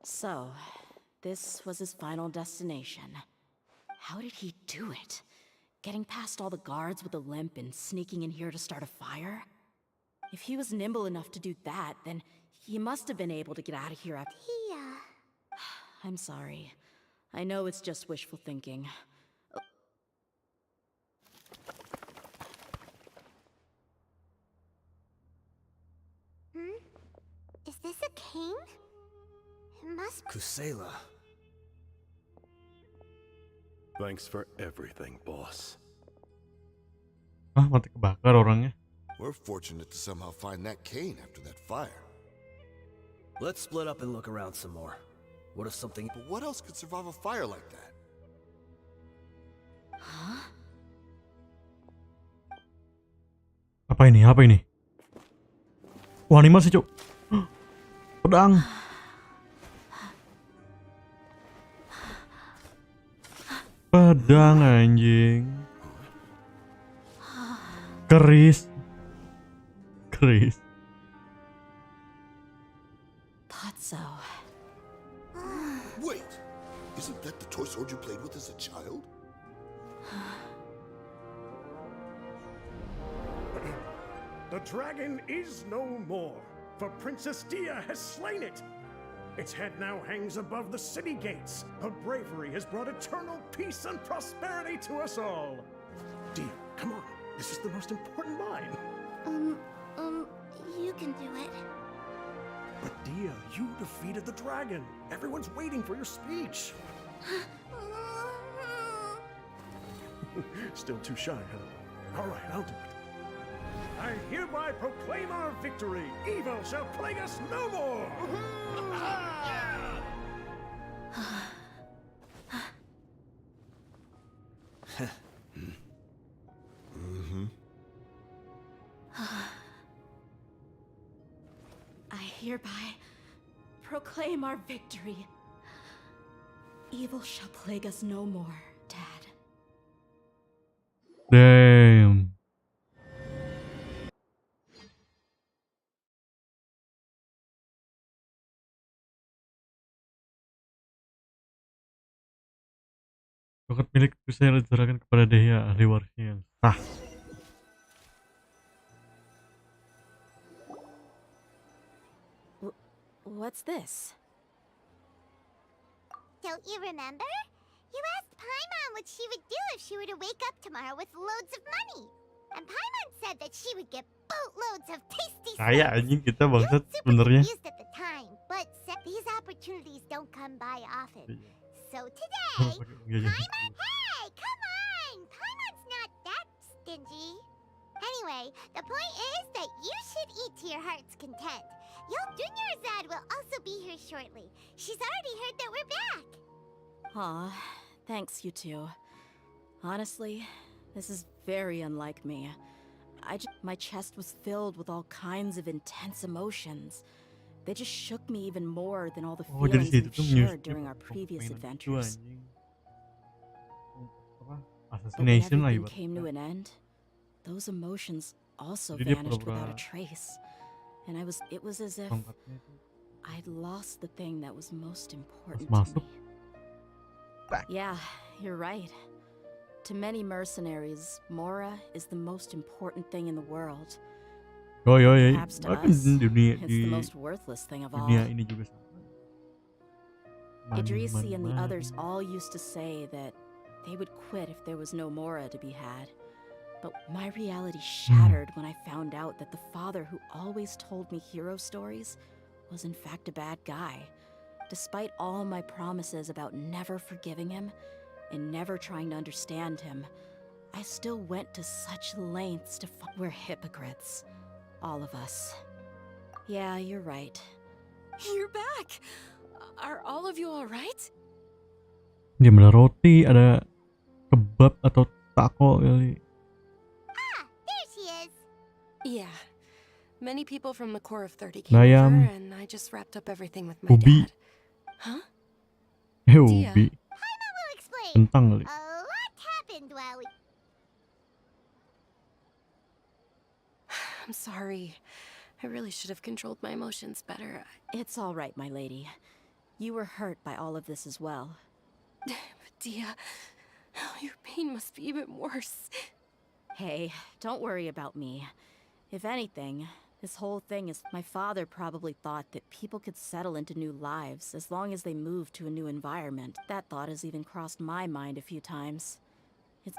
So, this was his final destination. How did he do it? Getting past all the guards with a limp and sneaking in here to start a fire? If he was nimble enough to do that, then he must have been able to get out of here after... I'm sorry. I know it's just wishful thinking.
Is this a cane? It must be.
Kusela.
Thanks for everything, boss.
Ah, mati kebakar orangnya.
We're fortunate to somehow find that cane after that fire.
Let's split up and look around some more. What if something...
But what else could survive a fire like that?
Huh?
Apa ini? Apa ini? Wah, animasi, Cuk. Pedang. Pedang anjing. Keris.
Thought so.
Wait! Isn't that the toy sword you played with as a child?
The dragon is no more, for Princess Dehya has slain it. Its head now hangs above the city gates. Her bravery has brought eternal peace and prosperity to us all. Dehya, come on. This is the most important line.
You can do it.
But Dehya, you defeated the dragon. Everyone's waiting for your speech. Still too shy, huh? All right, I'll do it. I hereby proclaim our victory. Evil shall plague us no more.
I hereby proclaim our victory. Evil shall plague us no more, Dad.
Damn. Tongkat milik Kusela diserahkan kepada Dehya, ahli warisnya yang sah.
What's this?
Don't you remember? You asked Paimon what she would do if she were to wake up tomorrow with loads of money. And Paimon said that she would get boatloads of tasty
Kaya
snacks.
anjing kita bangsat
Super
sebenarnya.
confused at the time, but said these opportunities don't come by often. So today,
Iya, iya.
Hey, come on! Paimon's not that stingy. Anyway, the point is that you should eat to your heart's content. Your Junior Zad will also be here shortly. She's already heard that we're back.
Aw, thanks, you two. Honestly, this is very unlike me. My chest was filled with all kinds of intense emotions. They just shook me even more than all the
Oh, dari
feelings
situ
we've
tuh
shared
music
during our previous
mainan itu
adventures.
anjing. Apa?
But when
Assassination lah
everything came to
ibaratnya.
an end, those emotions also
Jadi dia
vanished without a
pura-pura
trace. And it was as if
tongkatnya itu
I'd lost the thing that was most
pas
important to
masuk.
me. Yeah, you're right. To many mercenaries, Mora is the most important thing in the world.
Oh iya,
Perhaps to
bahkan
us,
dunia
it's
di
the most worthless thing of all.
dunia ini juga sama.
Idrisi and the
Money.
others all used to say that they would quit if there was no Mora to be had. But my reality shattered when I found out that the father who always told me hero stories was in fact a bad guy. Despite all my promises about never forgiving him and never trying to understand him, I still went to such lengths to we're hypocrites. All of us. Yeah, you're right.
You're back! Are all of you alright?
Dia ada roti, ada kebab atau taco kali.
Ah, there she is.
Yeah. Many people from the Corps of 30 came
Bayam.
over, and I just wrapped up everything with my
Ubi.
dad. Huh?
Ubi.
Paimon will explain.
Kentang kali.
A lot happened while we...
I'm sorry. I really should have controlled my emotions better.
It's all right, my lady. You were hurt by all of this as well.
But Dehya, your pain must be even worse.
Hey, don't worry about me. If anything, this whole thing is... My father probably thought that people could settle into new lives as long as they moved to a new environment. That thought has even crossed my mind a few times.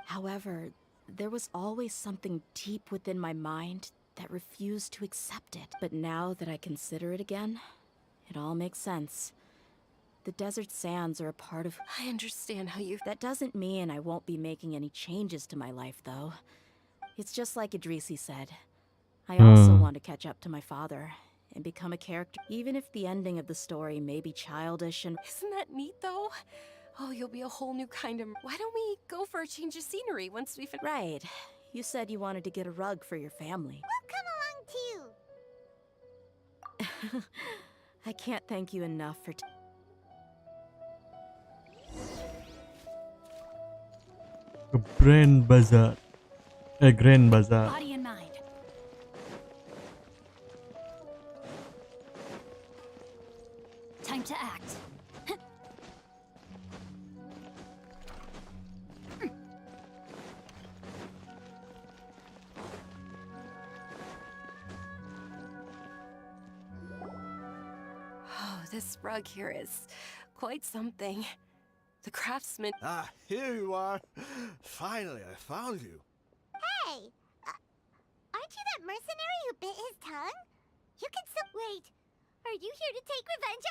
However, there was always something deep within my mind that refused to accept it. But now that I consider it again, it all makes sense. The desert sands are a part of...
I understand how you...
That doesn't mean I won't be making any changes to my life, though. It's just like Idrisi said. I also want to catch up to my father and become a character, even if the ending of the story may be childish and...
Isn't that neat, though? Oh, you'll be a whole new kind of... Why don't we go for a change of scenery once we finish?
Right. You said you wanted to get a rug for your family.
We'll come along too.
I can't thank you enough for...
Grand Bazaar. Grand Bazaar.
Body and mind. Time to act.
Oh, this rug here is quite something. The craftsman...
Ah, here you are. Finally, I found you.
Hey, aren't you that mercenary who bit his tongue? You can still... Wait, are you here to take revenge?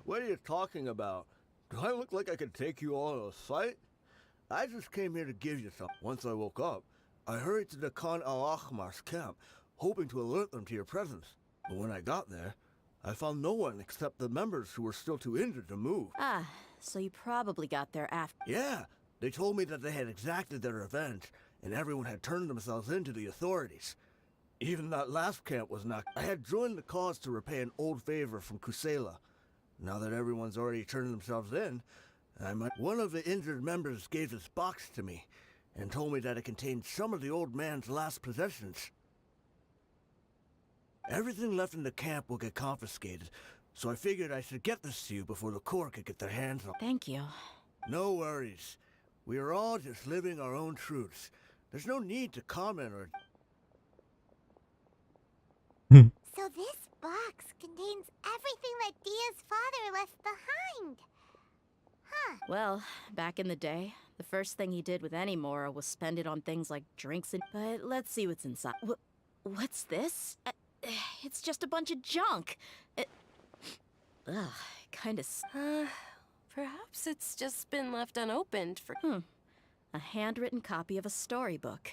What are you talking about? Do I look like I could take you all in a fight? I just came here to give you something. Once I woke up, I hurried to the Khan al-Ahmar's camp, hoping to alert them to your presence. But when I got there, I found no one except the members who were still too injured to move.
Ah, so you probably got there after...
Yeah, they told me that they had exacted their revenge, and everyone had turned themselves in to the authorities. Even that last camp was not... I had joined the cause to repay an old favor from Kusela. Now that everyone's already turned themselves in, one of the injured members gave this box to me, and told me that it contained some of the old man's last possessions. Everything left in the camp will get confiscated, so I figured I should get this to you before the Corps could get their hands on it.
Thank you.
No worries. We are all just living our own truths. There's no need to comment or...
So this box contains everything that Dia's father left behind. Huh.
Well, back in the day, the first thing he did with any Mora was spend it on things like drinks and... But let's see what's inside. What's this? It's just a bunch of junk. Ugh, kinda...
Perhaps it's just been left unopened for.
A handwritten copy of a storybook.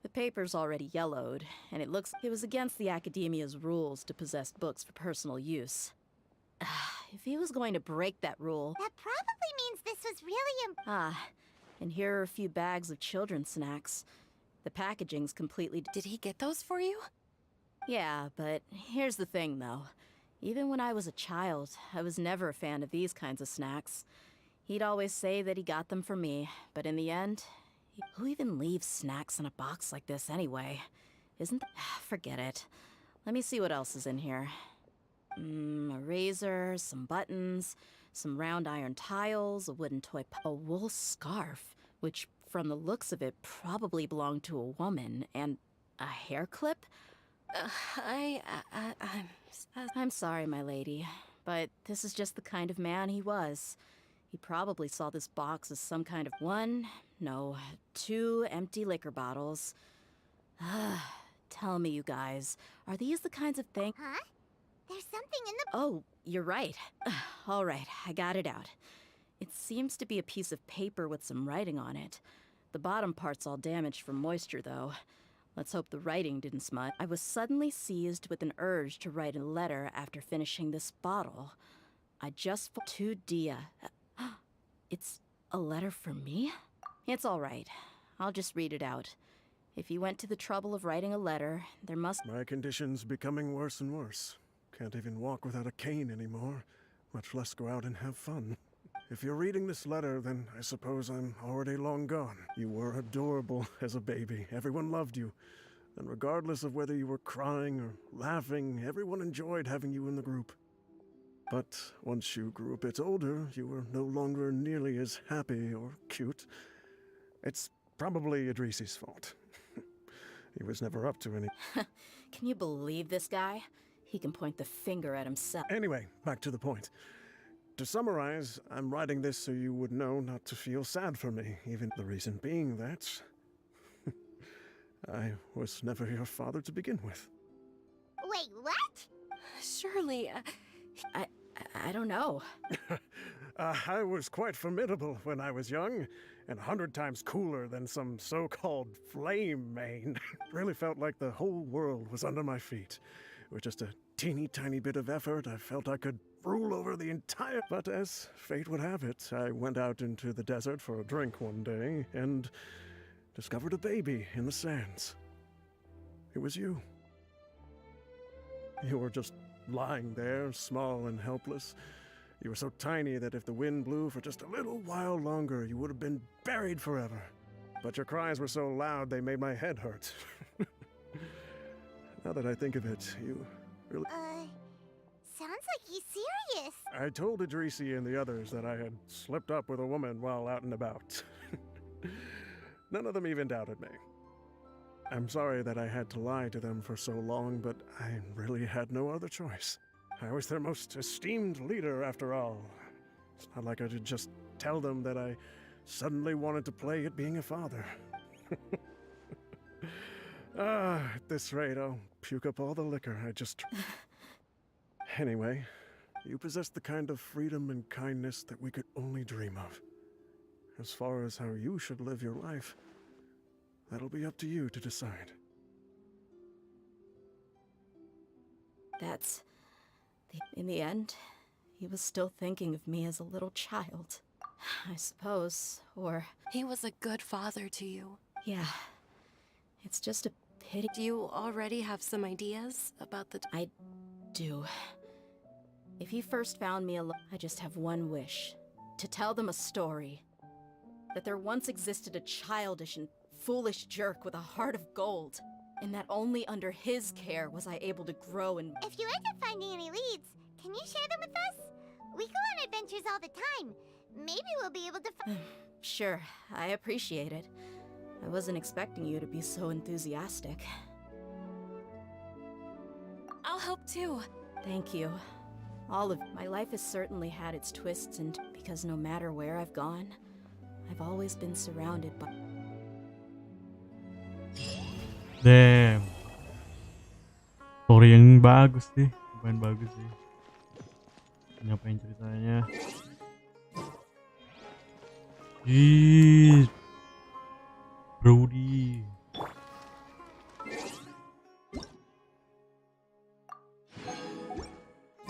The paper's already yellowed, and it looks it was against the academia's rules to possess books for personal use. If he was going to break that rule...
That probably means this was really
and here are a few bags of children's snacks. The packaging's completely...
Did he get those for you?
Yeah, but here's the thing, though. Even when I was a child, I was never a fan of these kinds of snacks. He'd always say that he got them for me, but in the end, who even leaves snacks in a box like this anyway? Isn't forget it. Let me see what else is in here. A razor, some buttons, some round iron tiles, a wooden toy, a wool scarf, which from the looks of it probably belonged to a woman, and a hair clip? I'm sorry, my lady, but this is just the kind of man he was. He probably saw this box as some kind of two empty liquor bottles. Tell me, you guys, are these the kinds of things...
Huh? There's something in the...
Oh, you're right. All right, I got it out. It seems to be a piece of paper with some writing on it. The bottom part's all damaged from moisture, though. Let's hope the writing didn't smut. I was suddenly seized with an urge to write a letter after finishing this bottle. I just... To Dehya. It's a letter for me? It's all right. I'll just read it out. If you went to the trouble of writing a letter, there must...
My condition's becoming worse and worse. Can't even walk without a cane anymore, much less go out and have fun. If you're reading this letter, then I suppose I'm already long gone. You were adorable as a baby. Everyone loved you. And regardless of whether you were crying or laughing, everyone enjoyed having you in the group. But once you grew a bit older, you were no longer nearly as happy or cute. It's probably Idrisi's fault. He was never up to any...
Can you believe this guy? He can point the finger at himself.
Anyway, back to the point. To summarize, I'm writing this so you would know not to feel sad for me, even the reason being that... I was never your father to begin with.
Wait, what?
Surely,
I don't know.
I was quite formidable when I was young, and 100 times cooler than some so-called flame main. Really felt like the whole world was under my feet. With just a teeny tiny bit of effort, I felt I could rule over the entire... But as fate would have it, I went out into the desert for a drink one day, and discovered a baby in the sands. It was you. You were just lying there, small and helpless. You were so tiny that if the wind blew for just a little while longer, you would have been buried forever. But your cries were so loud they made my head hurt. Now that I think of it, you really...
Sounds like he's serious.
I told Idrisi and the others that I had slipped up with a woman while out and about. None of them even doubted me. I'm sorry that I had to lie to them for so long, but I really had no other choice. I was their most esteemed leader, after all. It's not like I could just tell them that I suddenly wanted to play at being a father. At this rate, I'll puke up all the liquor I just... Anyway, you possess the kind of freedom and kindness that we could only dream of. As far as how you should live your life, that'll be up to you to decide.
In the end, he was still thinking of me as a little child. I suppose, or...
He was a good father to you.
Yeah. It's just a pity...
Do you already have some ideas about the...
I do. If he first found me alone, I just have one wish. To tell them a story. That there once existed a childish and foolish jerk with a heart of gold. And that only under his care was I able to grow and...
If you end up finding any leads, can you share them with us? We go on adventures all the time. Maybe we'll be able to
Sure, I appreciate it. I wasn't expecting you to be so enthusiastic.
I'll help too.
Thank you. All of my life has certainly had its twists, and because no matter where I've gone, I've always been surrounded by...
Damn. Story yang bagus sih. Bukan bagus sih. Ngapain ceritanya? Jeez. Brody.